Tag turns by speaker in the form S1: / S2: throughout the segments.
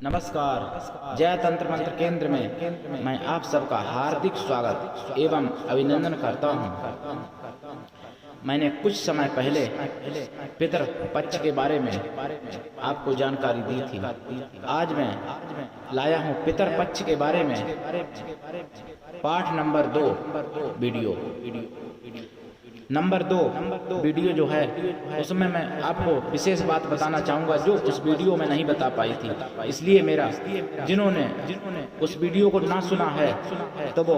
S1: नमस्कार। जय तंत्र मंत्र केंद्र में मैं आप सबका हार्दिक स्वागत एवं अभिनंदन करता हूं। मैंने कुछ समय पहले पितृ पक्ष के बारे में आपको जानकारी दी थी। आज मैं लाया हूं पितृ पक्ष के बारे में पाठ नंबर 2 वीडियो नंबर 2 वीडियो जो है उसमें मैं आपको विशेष बात बताना चाहूँगा जो उस वीडियो में नहीं बता पाई थी। इसलिए मेरा जिन्होंने उस वीडियो को ना सुना है तो वो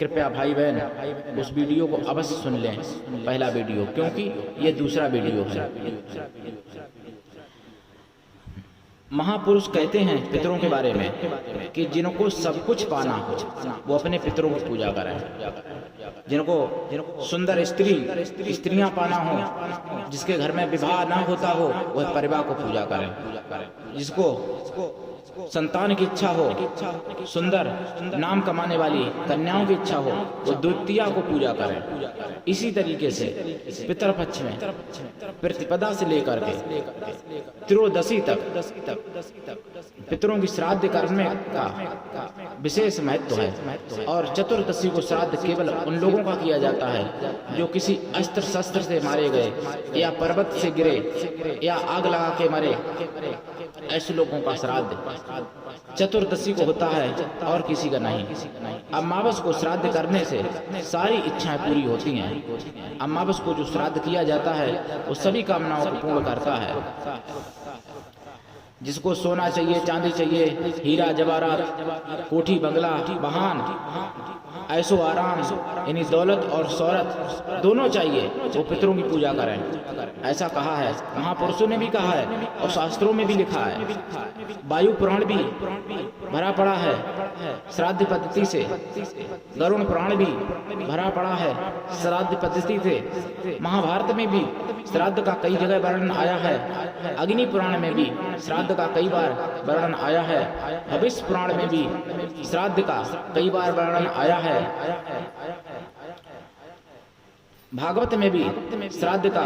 S1: कृपया भाई बहन उस वीडियो को अवश्य सुन लें, पहला वीडियो, क्योंकि ये दूसरा वीडियो है। महापुरुष कहते हैं पितरों के बारे में कि जिनको सब कुछ पाना हो वो अपने पितरों की पूजा करें। जिनको सुंदर स्त्रियां पाना हो, जिसके घर में विवाह ना होता हो वह परिवार को पूजा करें। जिसको संतान की इच्छा हो, सुंदर नाम कमाने वाली कन्याओं की इच्छा हो, वो द्वितीया को पूजा करें। इसी तरीके से पितृपक्ष में प्रतिपदा से लेकर के त्रयोदशी तक पितरों की श्राद्ध करने का विशेष महत्व है। और चतुर्दशी को श्राद्ध केवल उन लोगों का किया जाता है जो किसी अस्त्र शस्त्र से मारे गए या पर्वत से गिरे या आग लगा के मरे, ऐसे लोगों का श्राद्ध चतुर्दशी को होता है और किसी का नहीं। अमावस को श्राद्ध करने से सारी इच्छाएं पूरी होती हैं। अमावस को जो श्राद्ध किया जाता है वो सभी कामनाओं को पूर्ण करता है। जिसको सोना चाहिए, चांदी चाहिए, हीरा जवाहरात, कोठी बंगला, वाहन, ऐशो आराम, यानी दौलत और शौहरत दोनों चाहिए, वो पितरों की पूजा करें। ऐसा कहा है, महापुरुषों ने भी कहा है और शास्त्रों में भी लिखा है। वायु पुराण भी भरा पड़ा है श्राद्ध पद्धति से, गरुण पुराण भी भरा पड़ा है श्राद्ध पद्धति से। महाभारत में भी श्राद्ध का कई जगह वर्णन आया है। अग्नि पुराण में भी श्राद्ध का कई बार वर्णन आया है। भविष्य पुराण में भी श्राद्ध का कई बार वर्णन आया है। भागवत में भी श्राद्ध का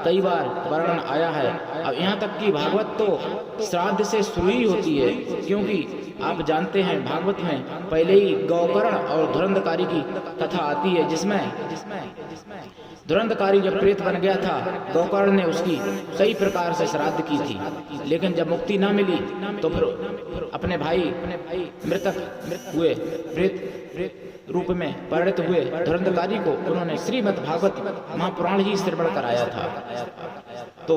S1: कई बार वर्णन आया है। अब यहाँ तक कि भागवत तो श्राद्ध से शुरू ही होती है, क्योंकि आप जानते हैं भागवत में पहले ही गौकर्ण और धुरंधकारी की कथा आती है, जिसमें धुरंधकारी जब प्रेत बन गया था, गौकर्ण ने उसकी कई प्रकार से श्राद्ध की थी, लेकिन जब मुक्ति ना मिली तो फिर अपने भाई मृतक हुए, प्रेत रूप में परिणत हुए धुरंधकारी को उन्होंने श्रीमद् भागवत महापुराण ही श्रवण कराया था। तो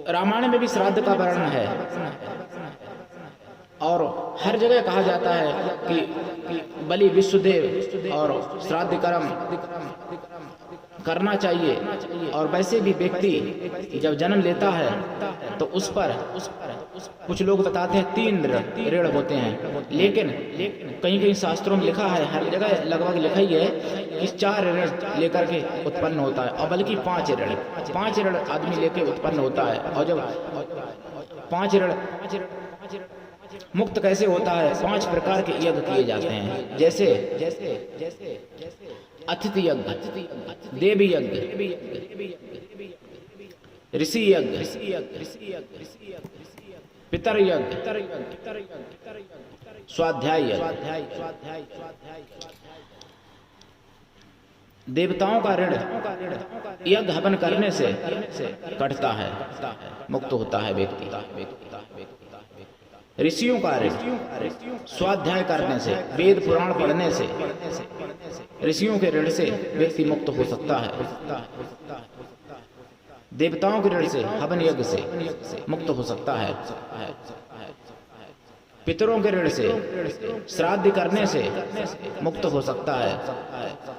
S1: रामायण में भी श्राद्ध का वर्णन है और हर जगह कहा जाता है कि बलि विश्वदेव और श्राद्ध कर्म करना चाहिए। और वैसे भी व्यक्ति जब जन्म लेता है तो उस पर कुछ लोग बताते हैं 3 ऋण होते हैं, लेकिन कहीं शास्त्रों में लिखा है, हर जगह लगभग लिखा ही है कि 4 ऋण लेकर के उत्पन्न होता है, और बल्कि 5 ऋण आदमी लेके उत्पन्न होता है। और जब 5 ऋण मुक्त कैसे होता है, 5 प्रकार के यज्ञ किए जाते हैं, जैसे अतिथि यज्ञ, देव यज्ञ, ऋषि यज्ञ, पितर यज्ञ, स्वाध्याय यज्ञ। देवताओं का ऋण यज्ञ हवन करने से कटता है, मुक्त होता है व्यक्ति। ऋषियों का ऋण स्वाध्याय करने से, वेद पुराण पढ़ने से, ऋषियों के ऋण से व्यक्ति मुक्त हो सकता है। देवताओं के ऋण से, हवन यज्ञ से मुक्त हो सकता है। पितरों के ऋण से, श्राद्ध करने से मुक्त हो सकता है।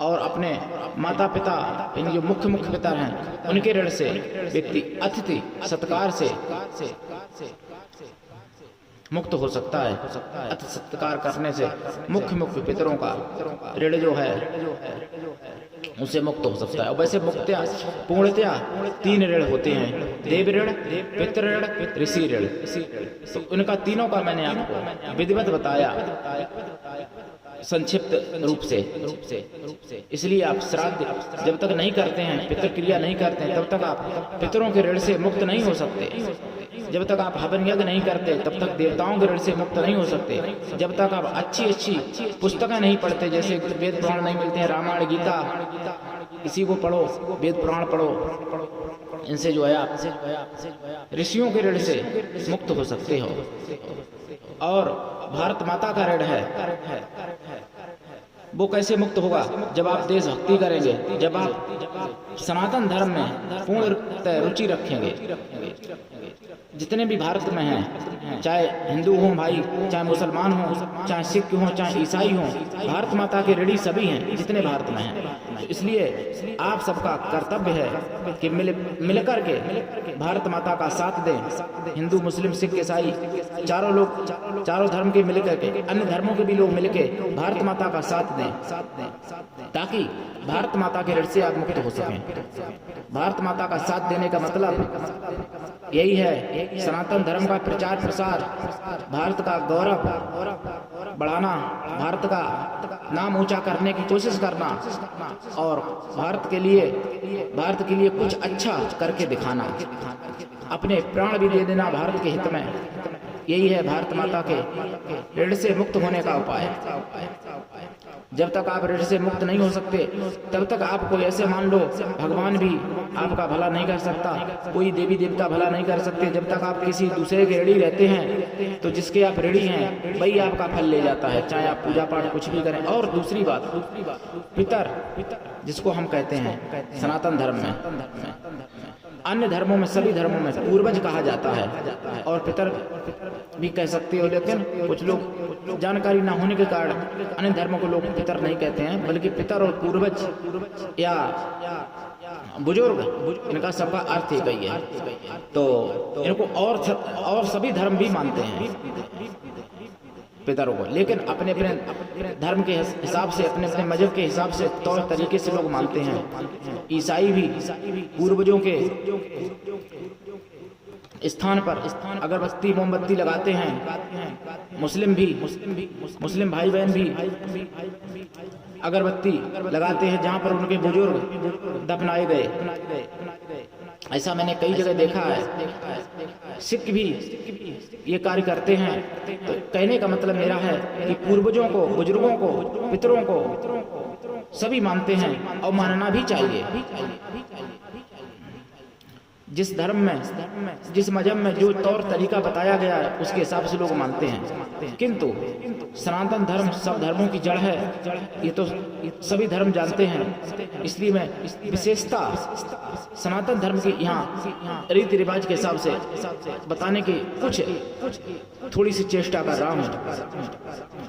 S1: और अपने माता पिता, इन जो मुख्य पितर हैं, उनके ऋण से व्यक्ति अतिथि सत्कार से मुक्त हो सकता है। अतिथि सत्कार करने से मुख्य पितरों का ऋण जो है उससे मुक्त हो सकता है। और वैसे मुक्त्या पूर्णतया 3 ऋण होते हैं, देव ऋण, पितृ ऋण, ऋषि ऋण। तो उनका तीनों का मैंने आपको विधिवत बताया। संक्षिप्त रूप से। इसलिए आप श्राद्ध जब तक नहीं करते हैं, पितृ क्रिया नहीं करते हैं, तब तक आप पितरों के ऋण से मुक्त नहीं हो सकते। जब तक आप हवन यज्ञ नहीं करते तब तक देवताओं के ऋण से मुक्त नहीं हो सकते। जब तक आप अच्छी पुस्तकें नहीं पढ़ते, जैसे वेद पुराण नहीं मिलते हैं, रामायण गीता, इसी को पढ़ो, वेद पुराण पढ़ो, इनसे जो है आप ऋषियों के ऋण से मुक्त हो सकते हो। और भारत माता का ऋण है, वो कैसे मुक्त होगा? जब आप देशभक्ति करेंगे, जब आप सनातन धर्म में पूर्ण रुचि रखेंगे। जितने भी भारत में हैं, चाहे हिंदू हों भाई, चाहे मुसलमान हों, चाहे सिख हों, चाहे ईसाई हों, भारत माता के ऋणी सभी हैं जितने भारत में हैं। तो इसलिए आप सबका कर्तव्य है कि मिलकर के भारत माता का साथ दें। हिंदू, मुस्लिम, सिख, ईसाई चारों लोग, चारों धर्म के मिलकर के, अन्य धर्मों के भी लोग मिलकर भारत माता का साथ दें, ताकि भारत माता के ऋण से आप मुक्त हो सकें। भारत माता का साथ देने का मतलब यही है, सनातन धर्म का प्रचार प्रसार, भारत का गौरव बढ़ाना, भारत का नाम ऊंचा करने की कोशिश करना और भारत के लिए कुछ अच्छा करके दिखाना, अपने प्राण भी दे देना भारत के हित में। यही है भारत माता के ऋण से मुक्त होने का उपाय। जब तक आप ऋण से मुक्त नहीं हो सकते, तब तक आपको ऐसे मान लो भगवान भी आपका भला नहीं कर सकता, कोई देवी देवता भला नहीं कर सकते। जब तक आप किसी दूसरे के ऋणी रहते हैं, तो जिसके आप ऋणी हैं वही आपका फल ले जाता है, चाहे आप पूजा पाठ कुछ भी करें। और दूसरी बात, पितर जिसको हम कहते हैं सनातन धर्म में, अन्य धर्मों में, सभी धर्मों में पूर्वज कहा जाता है और पितर भी कह सकते हो, लेकिन कुछ लोग जानकारी ना होने के कारण अन्य धर्मों को लोग पितर नहीं कहते हैं, बल्कि पितर और पूर्वज या बुजुर्ग, इनका सबका अर्थ एक ही है। तो इनको और सभी धर्म भी मानते हैं पितरों को, लेकिन अपने अपने धर्म के हिसाब से, अपने अपने मजहब के हिसाब से, तौर तरीके से लोग मानते हैं। ईसाई भी पूर्वजों के स्थान पर अगरबत्ती मोमबत्ती लगाते हैं। मुस्लिम भाई बहन भी अगरबत्ती लगाते हैं जहाँ पर उनके बुजुर्ग दफनाए गए। ऐसा मैंने कई जगह देखा है। सिख भी ये कार्य करते हैं। तो कहने का मतलब मेरा है कि पूर्वजों को, बुजुर्गों को, पितरों को सभी मानते हैं और मानना भी चाहिए। जिस धर्म में, जिस मजहब में जो तौर तरीका बताया गया है, उसके हिसाब से लोग मानते हैं। किंतु सनातन धर्म सब धर्मों की जड़ है, ये तो सभी धर्म जानते हैं। इसलिए मैं विशेषता सनातन धर्म की यहाँ रीति रिवाज के हिसाब से बताने की कुछ थोड़ी सी चेष्टा कर रहा हूँ,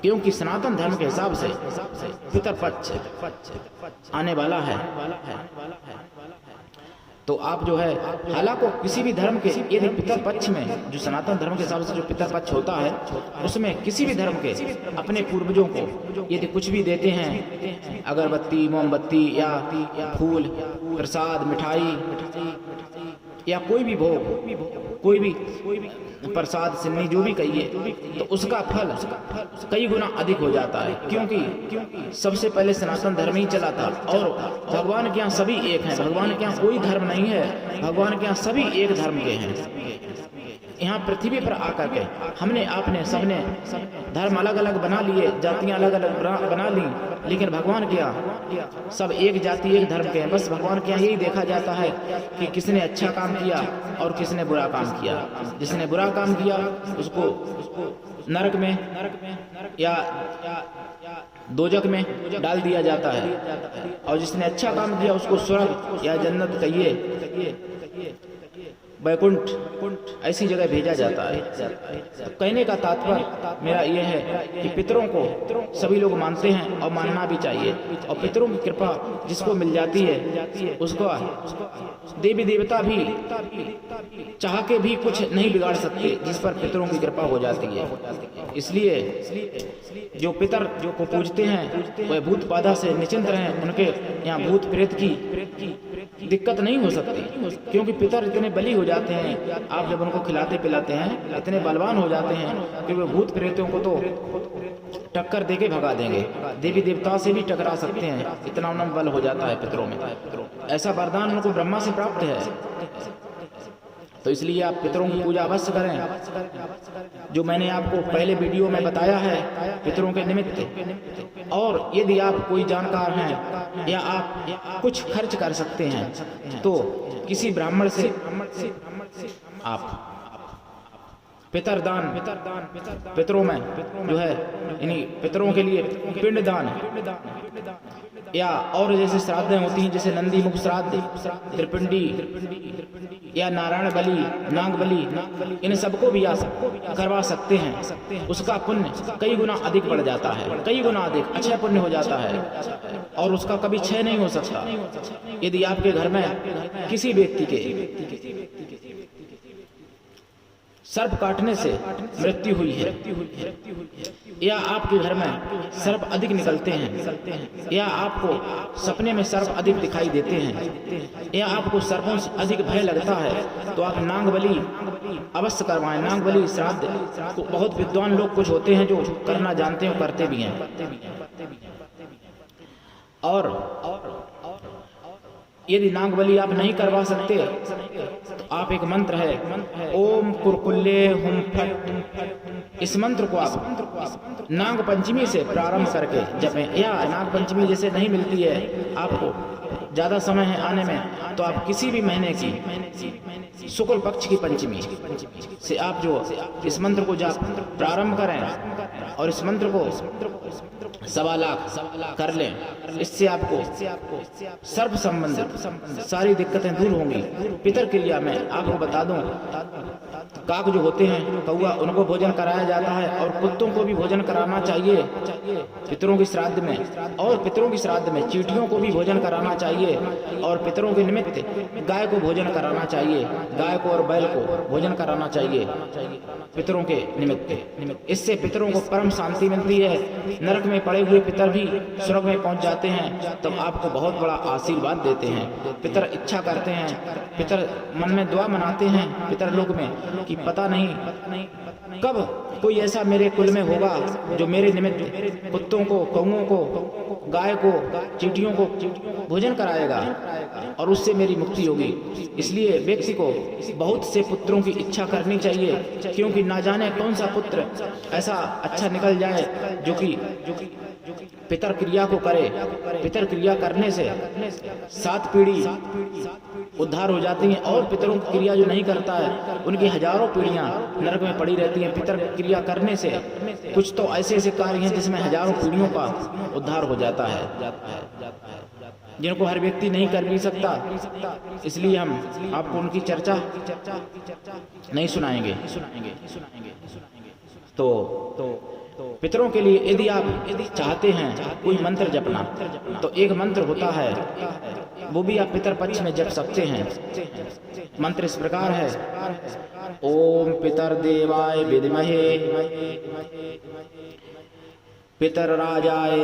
S1: क्योंकि सनातन धर्म के हिसाब से पितरपक्ष आने वाला है। तो आप जो है, हालांकि किसी भी धर्म के यदि पितर पक्ष में, जो सनातन धर्म के हिसाब से जो पितर पक्ष होता है, उसमें किसी भी धर्म के अपने पूर्वजों को यदि कुछ भी देते हैं, अगरबत्ती, मोमबत्ती या फूल, प्रसाद, मिठाई या कोई भी भोग, कोई भी प्रसाद, सिन्नी, जो भी कहिए, तो उसका फल कई गुना अधिक हो जाता है। क्योंकि सबसे पहले सनातन धर्म ही चला था और भगवान के यहाँ सभी एक हैं। भगवान के यहाँ कोई धर्म नहीं है, भगवान के यहाँ सभी एक धर्म के हैं। यहाँ पृथ्वी पर आकर के हमने, आपने, सबने धर्म अलग अलग बना लिए, जातियाँ अलग अलग बना ली, लेकिन भगवान के यहाँ सब एक जाति, एक धर्म के हैं। बस भगवान के यहाँ यही देखा जाता है कि किसने अच्छा काम किया और किसने बुरा काम किया। जिसने बुरा काम किया उसको नरक में या दोजक में डाल दिया जाता है, और जिसने अच्छा काम किया उसको स्वर्ग या जन्नत कहिए, वैकुंठ, ऐसी जगह भेजा जाता है। तो कहने का तात्पर्य मेरा यह है कि पितरों को सभी लोग मानते हैं और मानना भी चाहिए, और पितरों की कृपा जिसको मिल जाती है उसको देवी देवता भी चाह के भी कुछ नहीं बिगाड़ सकते, जिस पर पितरों की कृपा हो जाती है। इसलिए जो पितर जो को पूजते हैं वह भूत बाधा से निश्चिंत रहें। उनके यहाँ भूत प्रेत की दिक्कत नहीं हो सकती, क्योंकि पितर इतने बली हो जाते हैं, आप जब उनको खिलाते पिलाते हैं इतने बलवान हो जाते हैं कि वे भूत प्रेतों को तो टक्कर देके भगा देंगे, देवी देवताओं से भी टकरा सकते हैं, इतना उनमें बल हो जाता है पितरों में। ऐसा वरदान उनको ब्रह्मा से प्राप्त है। तो इसलिए आप पितरों की पूजा अवश्य करें, जो मैंने आपको पहले वीडियो में बताया है पितरों के निमित्त। और यदि आप कोई जानकार हैं या आप कुछ खर्च कर सकते हैं तो किसी ब्राह्मण से आप पितरदान, पितरों में जो है इन्हीं पितरों के लिए पिंडदान, या और जैसे श्राद्धें होती हैं जैसे नंदी मुख श्राद्ध, त्रिपिंडी या नारायण बलि, नाग बलि, इन सबको भी आप करवा सकते हैं। उसका पुण्य कई गुना अधिक बढ़ जाता है, कई गुना अधिक अच्छा पुण्य हो जाता है और उसका कभी क्षय नहीं हो सकता। यदि आपके घर में किसी व्यक्ति के सर्प काटने से मृत्यु हुई है, या आपके घर में सर्प अधिक निकलते हैं, या आपको सपने में सर्प अधिक दिखाई देते हैं, या आपको सर्पों से अधिक भय लगता है, तो आप नाग बलि अवश्य करवाएं। नाग बलि श्राद्ध तो बहुत विद्वान लोग कुछ होते हैं जो करना जानते हैं, करते भी हैं। और यदि नाग बलि आप नहीं करवा सकते तो आप एक मंत्र है ओम कुरकुल्ले हुम फट, इस मंत्र को आप नाग पंचमी से प्रारंभ करके जपें, या नाग पंचमी जैसे नहीं मिलती है आपको, ज्यादा समय है आने में, तो आप किसी भी महीने की शुक्ल पक्ष की पंचमी से आप जो इस मंत्र को जब प्रारंभ करें और इस मंत्र को 1.25 लाख कर लें, इससे आपको सर्व संबंधित सारी दिक्कतें दूर होंगी। पितर क्रिया में आपको बता दूं, काक जो होते हैं कौआ, उनको भोजन कराया जाता है और कुत्तों को भी भोजन कराना चाहिए पितरों की श्राद्ध में, और पितरों की श्राद्ध में चींटियों को भी भोजन कराना चाहिए, और पितरों के निमित्त गाय को भोजन कराना चाहिए, गाय को और बैल को भोजन कराना चाहिए पितरों के निमित्त। इससे पितरों को परम शांति मिलती है, नरक में पड़े हुए पितर भी स्वर्ग में पहुंच जाते हैं, तब आपको बहुत बड़ा आशीर्वाद देते हैं। पितर इच्छा करते हैं, पितर मन में दुआ मनाते हैं पितर लोक में कि पता नहीं कब कोई ऐसा मेरे कुल में होगा जो मेरे निमित्त कुत्तों को, कौओं को, गाय को, चींटियों को भोजन कराएगा और उससे मेरी मुक्ति होगी। इसलिए व्यक्ति को बहुत से पुत्रों की इच्छा करनी चाहिए, क्योंकि ना जाने कौन सा पुत्र ऐसा अच्छा निकल जाए जो कि पितर क्रिया को करे। पितर क्रिया करने से 7 पीढ़ी उद्धार हो जाती हैं, और पितरों की क्रिया जो नहीं करता है उनकी हजारों पीढ़ियां नरक में पड़ी रहती हैं। पितर क्रिया करने से कुछ तो ऐसे ऐसे कार्य हैं जिसमें हजारों पीढ़ियों का उद्धार हो जाता है, जिनको हर व्यक्ति नहीं कर भी सकता। इसलिए हम आपको उनकी चर्चा नहीं सुनाएंगे। तो पितरों के लिए यदि आप चाहते हैं कोई मंत्र जपना, तो एक मंत्र होता है, वो भी आप पितर पक्ष में जप सकते हैं। मंत्र इस प्रकार है, ओम पितर देवाय विद्महे पितर राजाय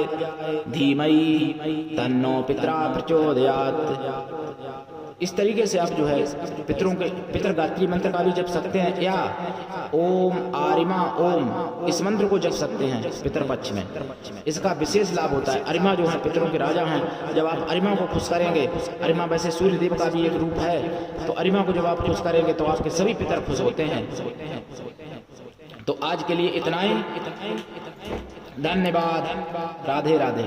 S1: धीमहि तन्नो पितरा प्रचोदयात्। इस तरीके से आप जो है पितरों के पितर गायत्री मंत्र का भी जप सकते हैं, या ओम आरिमा ओम इस मंत्र को जप सकते हैं पितर पक्ष में। इसका विशेष लाभ होता है। अरिमा जो है पितरों के राजा हैं, जब आप अरिमा को खुश करेंगे, अरिमा वैसे सूर्य देव का भी एक रूप है, तो अरिमा को जब आप खुश करेंगे तो आपके सभी पितर खुश होते हैं। तो आज के लिए इतना ही, धन्यवाद, राधे राधे।